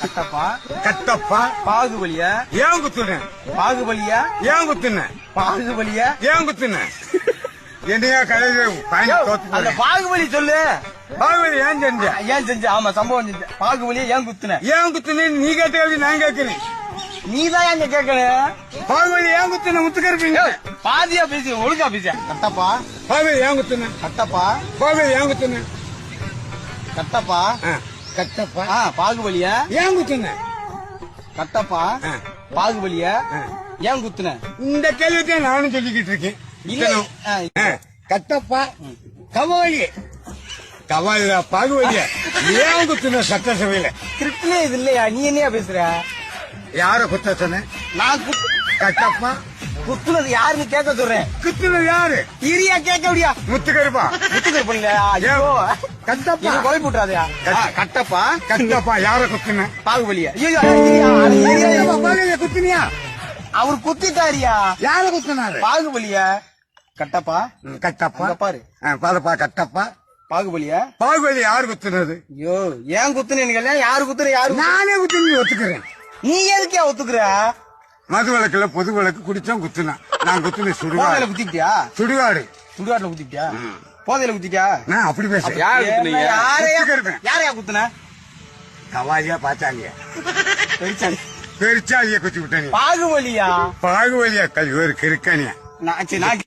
கட்டப்பா கட்டப்பா பாகுபலியா ஏன் குத்துன பாகுபலியா ஏன் குத்துன பாகுபலியா ஏன் குத்துன என்னையா கலையில அந்த பாகுபலி சொல்லு. பாகுபலி ஏன் செஞ்ச ஏன் செஞ்ச? ஆமா சம்பவம் செஞ்ச. பாகுபலியா ஏன் குத்துன? ஏன் குத்துன நீ கேட்ட நான் கேட்கிறேன். நீதான் எங்க கேட்கணும். பாகுபலி ஏன் குத்துன முத்துக்கருப்பீங்க பாதியா பேசி ஒழுங்கா பேச. கட்டப்பா பாகுபலி ஏன் குத்துன கட்டப்பா பாகுபலி ஏன் குத்துன கட்டப்பா கட்டப்பா பாகுபலியா ஏன் குத்துன கட்டப்பா பாகுபலியா ஏன் குத்துன? இந்த கேள்வித்தான் நானும் சொல்லிக்கிட்டு இருக்கேன். கட்டப்பா கவாலி கவாலியா பாகுபலியா ஏன் குத்துன சட்டசபையில? கிரிப்ட்லே இது இல்லையா? நீ என்னையா பேசுற? யார குத்த சொன்ன? நான் கட்டப்பா குத்துனது யாருன்னு கேட்க சொல்றேன். குத்துனது யாரு? இரியா கேட்க முடியா? முத்துக்கருப்பா முத்துக்கருப்பு இல்லையா? ஐயோ கட்டப்பா கொலை போட்டுறாதயா? கட்டப்பா கட்டப்பா யார குத்துன? பாகுபலியா? பாகுபலியா குத்துனியா? அவர் குத்திட்டாரியா? யார குத்துனாரு? பாகுபலியா? கட்டப்பா கட்டப்பா பாரு பாருப்பா கட்டப்பா பாகுபலியா? பாகுபலி யாரு குத்துனது? ஐயோ ஏன் குத்துனீங்க? யாரு குத்துற? யாரு? நானே குத்துன்னு ஒத்துக்கிறேன். நீ எதுக்கே ஒத்துக்குற? மது விளக்குல பொது விளக்கு குடிச்சோம் குத்துனா நான் குத்துன சுடுகாடு குத்திட்டியா? சுடுகாடு சுடுகாட்டுல குத்திட்டியா? போதையில குத்திட்டியா? நான் அப்படி பேசுறேன். யாரையா குத்துன? கவாலியா பாச்சாலியா பெருச்சாலி பெருச்சாலியா குத்தி விட்ட நீ. பாகுபலியா? பாகுபலியா கல்வி ஒரு கிருக்கனியா? நான்